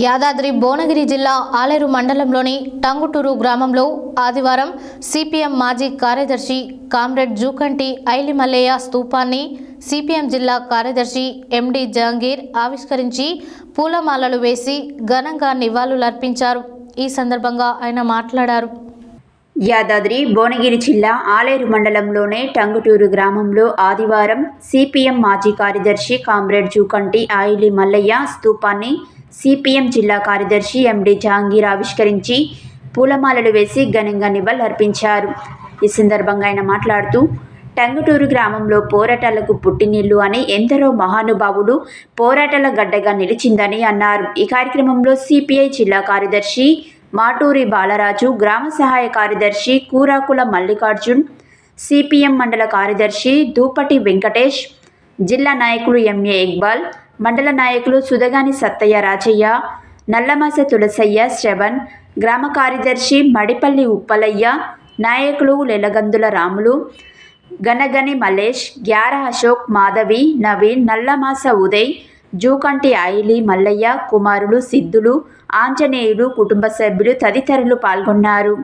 యాదాద్రి భువనగిరి జిల్లా ఆలేరు మండలంలోని టంగుటూరు గ్రామంలో ఆదివారం సిపిఎం మాజీ కార్యదర్శి కామ్రేడ్ జూకంటి ఐలి మల్లయ్య స్తూపాన్ని సిపిఎం జిల్లా కార్యదర్శి ఎండి జహంగీర్ ఆవిష్కరించి పూలమాలలు వేసి ఘనంగా నివాళులర్పించారు. ఈ సందర్భంగా ఆయన మాట్లాడారు. యాదాద్రి భువనగిరి జిల్లా ఆలేరు మండలంలోని టంగుటూరు గ్రామంలో ఆదివారం సిపిఎం మాజీ కార్యదర్శి కామ్రేడ్ జూకంటి ఐలి మల్లయ్య స్తూపాన్ని సిపిఎం జిల్లా కార్యదర్శి ఎండి జహంగీర్ ఆవిష్కరించి పూలమాలలు వేసి ఘనంగా నివాళులర్పించారు. ఈ సందర్భంగా ఆయన మాట్లాడుతూ టంగుటూరు గ్రామంలో పోరాటాలకు పుట్టినిల్లు అని ఎందరో మహానుభావులు పోరాటాల గడ్డగా నిలిచిందని అన్నారు. ఈ కార్యక్రమంలో సిపిఐ జిల్లా కార్యదర్శి మాటూరి బాలరాజు, గ్రామ సహాయ కార్యదర్శి కూరాకుల మల్లికార్జున్, సిపిఎం మండల కార్యదర్శి దూపటి వెంకటేష్, జిల్లా నాయకులు ఎంఏ ఇక్బాల్, మండల నాయకులు సుదగాని సత్తయ్య రాజయ్య, నల్లమాస తులసయ్య శ్రవణ్, గ్రామ కార్యదర్శి మడిపల్లి ఉప్పలయ్య, నాయకులు లెలగందుల రాములు, గనగని మల్లేష్, గ్యార అశోక్, మాధవి, నవీన్, నల్లమాస ఉదయ్, జూకంటి ఐలి మల్లయ్య కుమారులు సిద్ధులు, ఆంజనేయులు, కుటుంబ సభ్యులు తదితరులు పాల్గొన్నారు.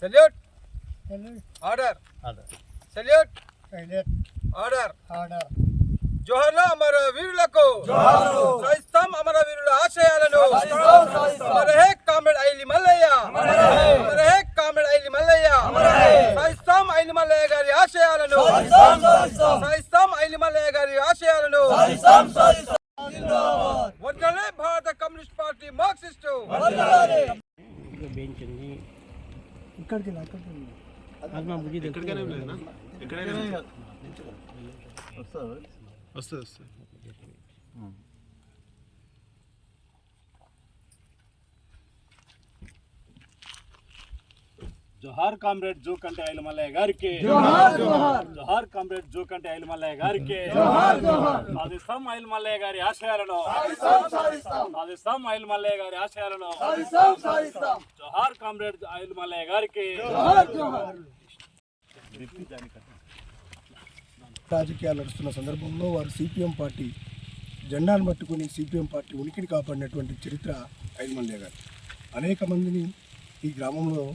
సెల్యూట్ ఆర్డర్ సెల్యూట్ ఆర్డర్ జోహార్లు అమర వీరులకు, సాయిస్తాం అమర వీరుల ఆశయాలను. అమర హే కామ్రేడ్ ఐలి మల్లయ్య, అమర హే కామ్రేడ్ ఐలి మల్లయ్య, సాయిస్తాం ఐలి మల్లయ్య గారి ఆశయాలను, సాయిస్తాం ఐలి మల్లయ్య గారి ఆశయాలను. వర్ధిల్లాలి భారత కమ్యూనిస్ట్ పార్టీ మార్క్సిస్టు. జోహార్ కామ్రేడ్ జూకంటి ఐలి మల్లయ్య గారికి, జోహార్ కామ్రేడ్ జూకంటి ఐలి మల్లయ్య గారికి. సాధిస్తాం ఐలి మల్లయ్య గారి ఆశయాలను, సాధిస్తాం ఐలి మల్లయ్య గారి ఆశయాలను. జోహార్ కామ్రేడ్ ఐలి మల్లయ్య గారికి. రాజకీయాలు నడుస్తున్న సందర్భంలో వారు సిపిఎం పార్టీ జెండాను పట్టుకుని సిపిఎం పార్టీ ఉనికిని కాపాడినటువంటి చరిత్ర ఐలి మల్లయ్య గారు. అనేక మందిని ఈ గ్రామంలో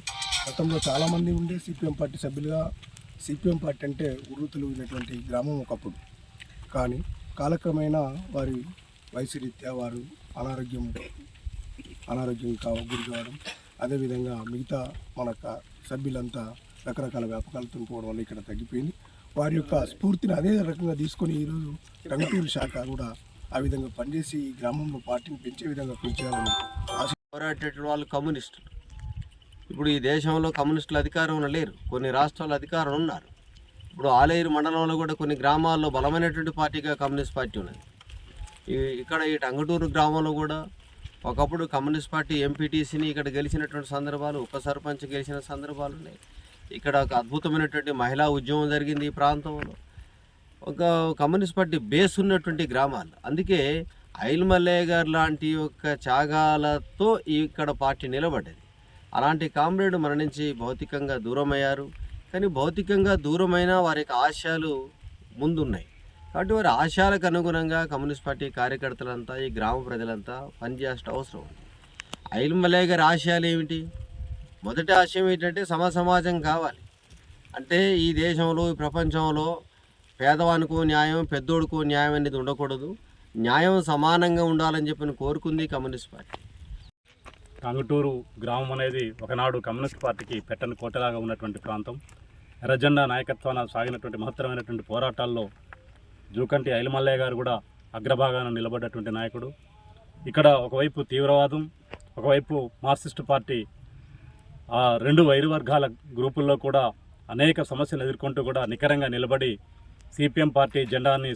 గతంలో చాలామంది ఉండే సిపిఎం పార్టీ సభ్యులుగా సిపిఎం పార్టీ అంటే ఉర్రూతలుగినటువంటి గ్రామం ఒకప్పుడు. కానీ కాలక్రమేణా వారి వయసు రీత్యా వారు అనారోగ్యం గురి కావడం, అదేవిధంగా మిగతా మన సభ్యులంతా రకరకాల వ్యాపకాలతో పోవడం వల్ల ఇక్కడ తగ్గిపోయింది. వారి యొక్క స్ఫూర్తిని అదే రకంగా తీసుకొని ఈరోజు టంగుటూరు శాఖ కూడా ఆ విధంగా పనిచేసి ఈ గ్రామంలో పార్టీని పెంచే విధంగా పెంచాలని పోరాటేటువంటి వాళ్ళు కమ్యూనిస్టులు. ఇప్పుడు ఈ దేశంలో కమ్యూనిస్టులు అధికారంలో లేరు, కొన్ని రాష్ట్రాల్లో అధికారంలో ఉన్నారు. ఇప్పుడు ఆలేరు మండలంలో కూడా కొన్ని గ్రామాల్లో బలమైనటువంటి పార్టీగా కమ్యూనిస్ట్ పార్టీ ఉన్నది. ఇక్కడ ఈ టంగుటూరు గ్రామంలో కూడా ఒకప్పుడు కమ్యూనిస్ట్ పార్టీ ఎంపీటీసీని ఇక్కడ గెలిచినటువంటి సందర్భాలు, ఉప సర్పంచ్ గెలిచిన సందర్భాలు ఉన్నాయి. ఇక్కడ ఒక అద్భుతమైనటువంటి మహిళా ఉద్యమం జరిగింది ఈ ప్రాంతంలో. ఒక కమ్యూనిస్ట్ పార్టీ బేస్ ఉన్నటువంటి గ్రామాలు. అందుకే ఐలి మల్లయ్య గారు లాంటి యొక్క త్యాగాలతో ఇక్కడ పార్టీ నిలబడ్డది. అలాంటి కామ్రేడ్ మన నుంచి భౌతికంగా దూరమయ్యారు. కానీ భౌతికంగా దూరమైన వారి యొక్క ఆశయాలు ముందున్నాయి. కాబట్టి వారి ఆశయాలకు అనుగుణంగా కమ్యూనిస్ట్ పార్టీ కార్యకర్తలంతా, ఈ గ్రామ ప్రజలంతా పనిచేయాల్సిన అవసరం ఉంది. ఐలి మల్లయ్య గారి ఆశయాలు ఏమిటి? మొదటి ఆశయం ఏంటంటే సమాజం కావాలి. అంటే ఈ దేశంలో, ఈ ప్రపంచంలో పేదవానికో న్యాయం, పెద్దోడికో న్యాయం అనేది ఉండకూడదు. న్యాయం సమానంగా ఉండాలని చెప్పి కోరుకుంది కమ్యూనిస్ట్ పార్టీ. టంగుటూరు గ్రామం అనేది ఒకనాడు కమ్యూనిస్ట్ పార్టీకి పెట్టని కోటలాగా ఉన్నటువంటి ప్రాంతం. ఎర్రజెండా నాయకత్వాన సాగినటువంటి మహత్తరమైనటువంటి పోరాటాల్లో జూకంటి ఐలి మల్లయ్య గారు కూడా అగ్రభాగాన నిలబడ్డటువంటి నాయకుడు. ఇక్కడ ఒకవైపు తీవ్రవాదం, ఒకవైపు మార్క్సిస్ట్ పార్టీ, ఆ రెండు వైరు వర్గాల గ్రూపుల్లో కూడా అనేక సమస్యలు ఎదుర్కొంటూ కూడా నికరంగా నిలబడి సిపిఎం పార్టీ జెండాని